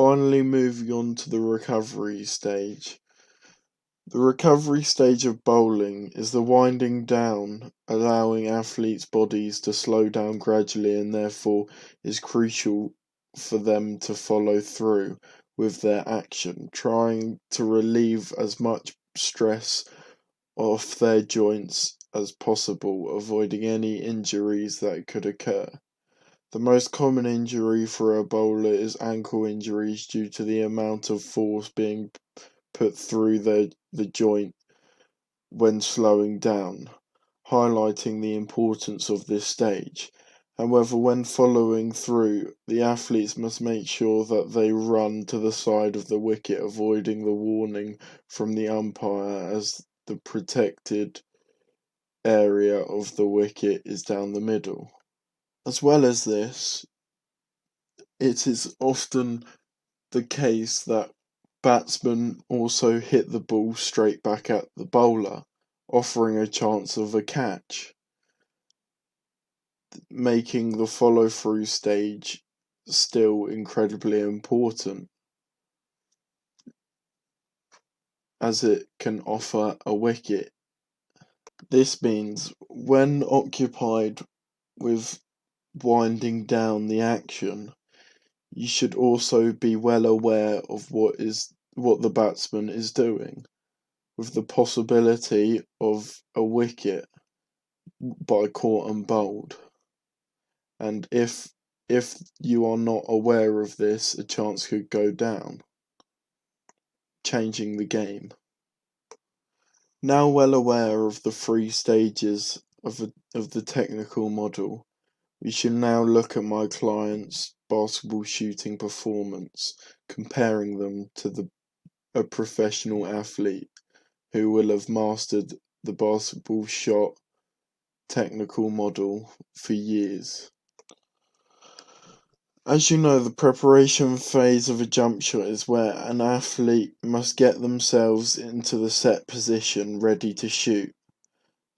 Finally, moving on to the recovery stage. The recovery stage of bowling is the winding down, allowing athletes' bodies to slow down gradually, and therefore is crucial for them to follow through with their action, trying to relieve as much stress off their joints as possible, avoiding any injuries that could occur. The most common injury for a bowler is ankle injuries due to the amount of force being put through the joint when slowing down, highlighting the importance of this stage. However, when following through, the athletes must make sure that they run to the side of the wicket, avoiding the warning from the umpire, as the protected area of the wicket is down the middle. As well as this, it is often the case that batsmen also hit the ball straight back at the bowler, offering a chance of a catch, making the follow through stage still incredibly important, as it can offer a wicket. This means when occupied with winding down the action, you should also be well aware of what the batsman is doing, with the possibility of a wicket by caught and bowled. And if you are not aware of this, a chance could go down, changing the game. Now well aware of the three stages of the technical model, we should now look at my client's basketball shooting performance, comparing them to a professional athlete who will have mastered the basketball shot technical model for years. As you know, the preparation phase of a jump shot is where an athlete must get themselves into the set position ready to shoot.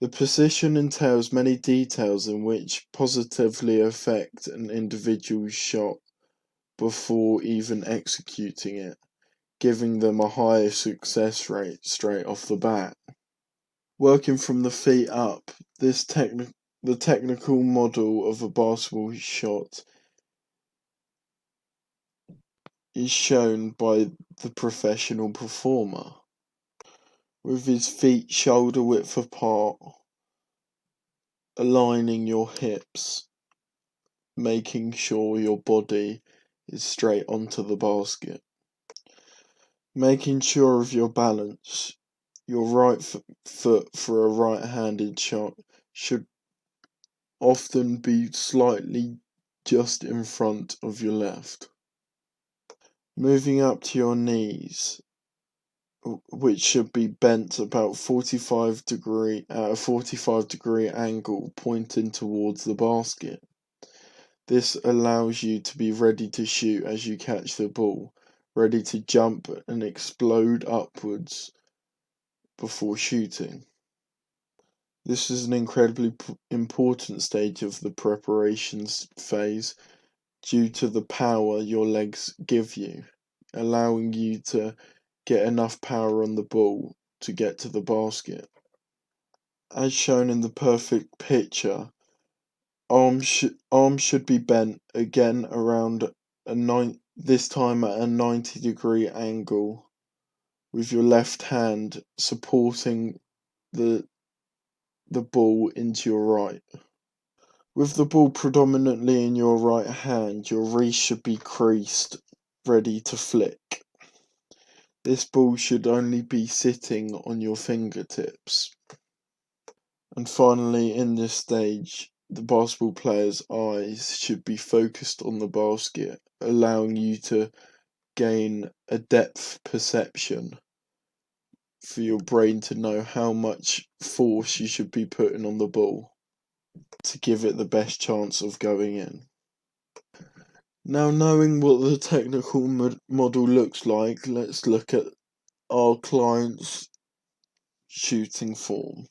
The position entails many details in which positively affect an individual's shot before even executing it, giving them a higher success rate straight off the bat. Working from the feet up, the technical model of a basketball shot is shown by the professional performer, with his feet shoulder width apart, aligning your hips, making sure your body is straight onto the basket. Making sure of your balance, your right foot for a right-handed shot should often be slightly just in front of your left. Moving up to your knees, which should be bent about at a 45 degree angle, pointing towards the basket. This allows you to be ready to shoot as you catch the ball, ready to jump and explode upwards before shooting. This is an incredibly important stage of the preparations phase due to the power your legs give you, allowing you to get enough power on the ball to get to the basket. As shown in the perfect picture, arms should be bent again around this time at a 90-degree angle, with your left hand supporting the ball into your right. With the ball predominantly in your right hand, your wrist should be creased, ready to flick. This ball should only be sitting on your fingertips. And finally, in this stage, the basketball player's eyes should be focused on the basket, allowing you to gain a depth perception for your brain to know how much force you should be putting on the ball to give it the best chance of going in. Now, knowing what the technical model looks like, let's look at our client's shooting form.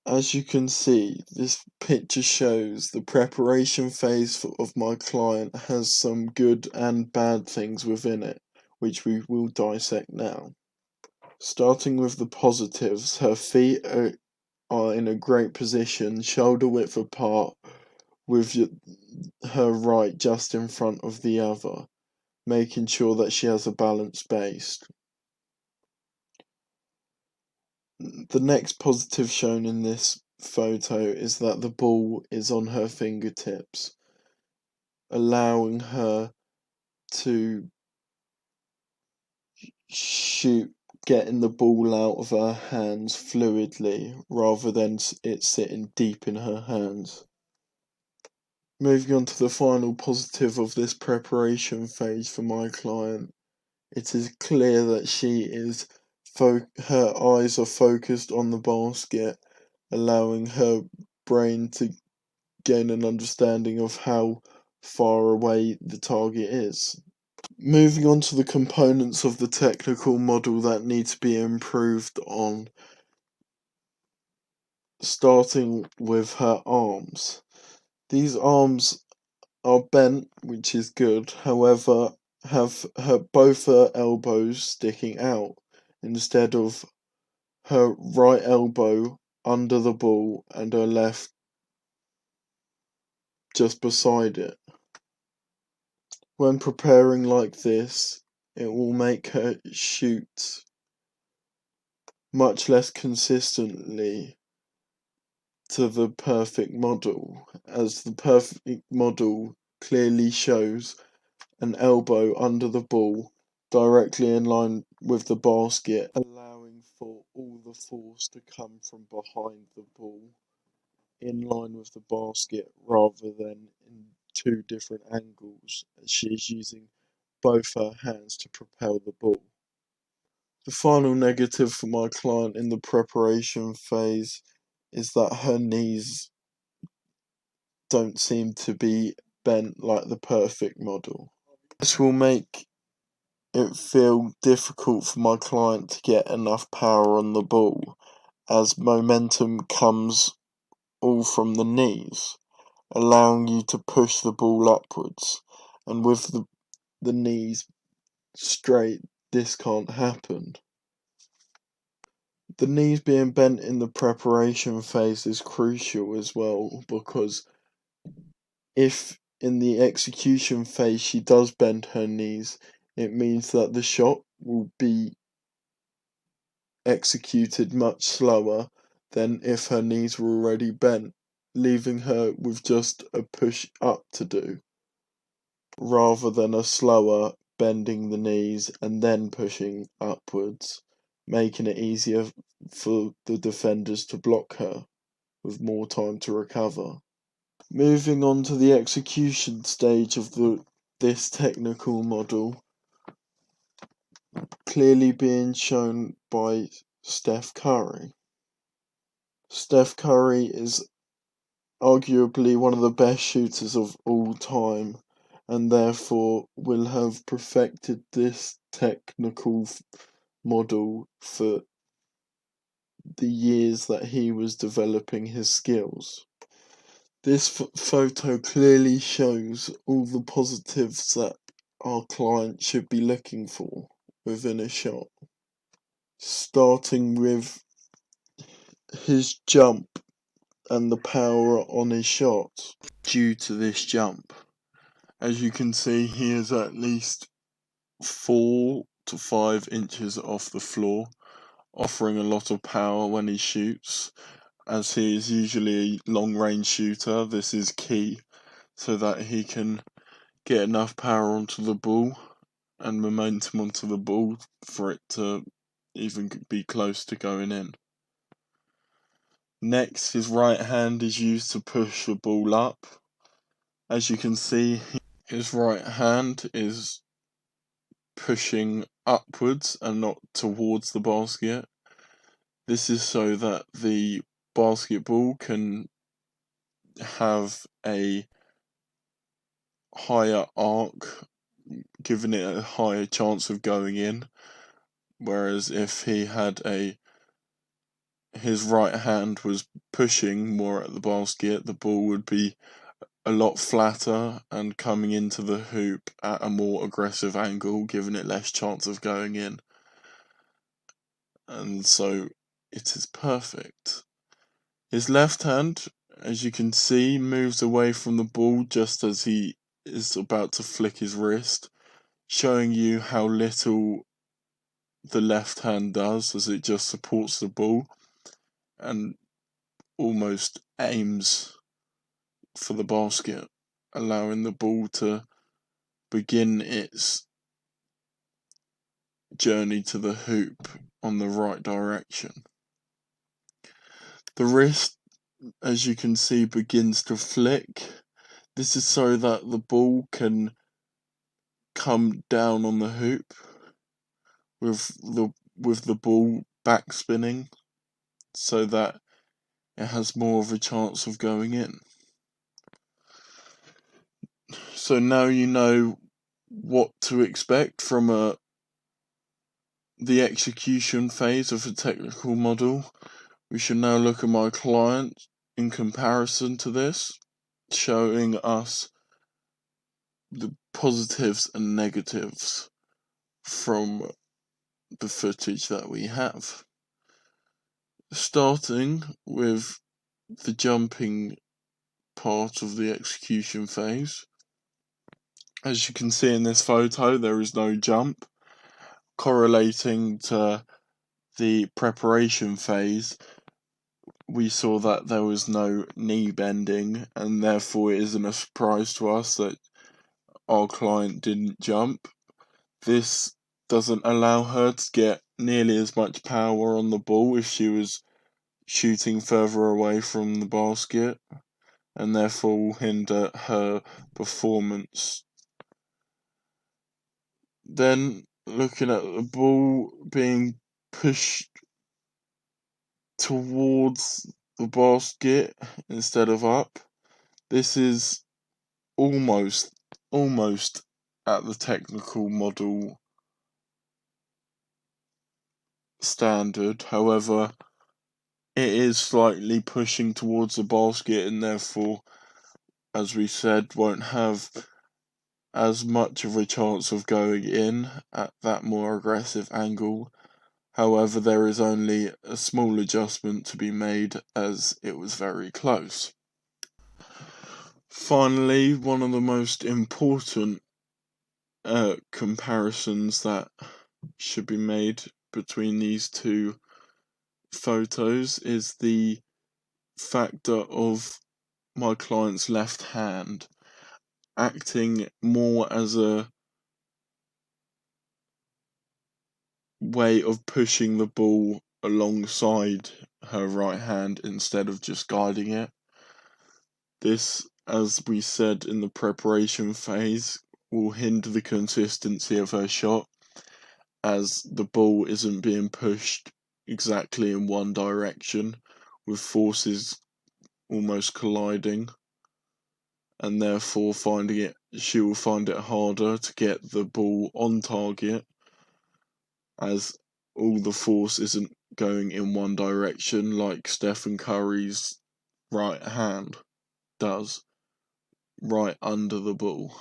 As you can see, this picture shows the preparation phase of my client has some good and bad things within it, which we will dissect now. Starting with the positives, her feet are in a great position, shoulder width apart, with her right just in front of the other, making sure that she has a balanced base. The next positive shown in this photo is that the ball is on her fingertips, allowing her to shoot, getting the ball out of her hands fluidly rather than it sitting deep in her hands. Moving on to the final positive of this preparation phase for my client, it is clear that she is her eyes are focused on the basket, allowing her brain to gain an understanding of how far away the target is. Moving on to the components of the technical model that need to be improved on, starting with her arms. These arms are bent, which is good, however, have both her elbows sticking out instead of her right elbow under the ball and her left just beside it. When preparing like this, it will make her shoot much less consistently to the perfect model, as the perfect model clearly shows an elbow under the ball directly in line with the basket, allowing for all the force to come from behind the ball in line with the basket rather than in two different angles, as she is using both her hands to propel the ball. The final negative for my client in the preparation phase is that her knees don't seem to be bent like the perfect model. This will make it feel difficult for my client to get enough power on the ball, as momentum comes all from the knees, allowing you to push the ball upwards, and with the knees straight, this can't happen. The knees being bent in the preparation phase is crucial as well, because if in the execution phase she does bend her knees, it means that the shot will be executed much slower than if her knees were already bent, leaving her with just a push up to do, rather than a slower bending the knees and then pushing upwards, making it easier for the defenders to block her with more time to recover. Moving on to the execution stage of this technical model, clearly being shown by Steph Curry. Steph Curry is arguably one of the best shooters of all time, and therefore will have perfected this technical model for the years that he was developing his skills. This photo clearly shows all the positives that our client should be looking for within a shot, starting with his jump and the power on his shot due to this jump. As you can see, he is at least 4 to 5 inches off the floor, offering a lot of power when he shoots. As he is usually a long range shooter, this is key so that he can get enough power onto the ball and momentum onto the ball for it to even be close to going in. Next, his right hand is used to push the ball up. As you can see, his right hand is pushing upwards and not towards the basket. This is so that the basketball can have a higher arc, giving it a higher chance of going in. Whereas if he had a his right hand was pushing more at the basket, the ball would be a lot flatter and coming into the hoop at a more aggressive angle, giving it less chance of going in. And so it is perfect. His left hand, as you can see, moves away from the ball just as he is about to flick his wrist, showing you how little the left hand does, as it just supports the ball and almost aims for the basket, allowing the ball to begin its journey to the hoop on the right direction. The wrist, as you can see, begins to flick. This is so that the ball can come down on the hoop with the ball back spinning, so that it has more of a chance of going in. So now you know what to expect from the execution phase of a technical model. We should now look at my client in comparison to this, showing us the positives and negatives from the footage that we have. Starting with the jumping part of the execution phase. As you can see in this photo, there is no jump. Correlating to the preparation phase, we saw that there was no knee bending, and therefore it isn't a surprise to us that our client didn't jump. This doesn't allow her to get nearly as much power on the ball if she was shooting further away from the basket, and therefore will hinder her performance. Then, looking at the ball being pushed towards the basket instead of up, this is almost at the technical model standard. However, it is slightly pushing towards the basket, and therefore, as we said, won't have as much of a chance of going in at that more aggressive angle. However, there is only a small adjustment to be made, as it was very close. Finally, one of the most important comparisons that should be made between these two photos is the factor of my client's left hand acting more as a way of pushing the ball alongside her right hand instead of just guiding it. This, as we said in the preparation phase, will hinder the consistency of her shot, as the ball isn't being pushed exactly in one direction, with forces almost colliding, and therefore she will find it harder to get the ball on target, as all the force isn't going in one direction like Stephen Curry's right hand does, right under the ball.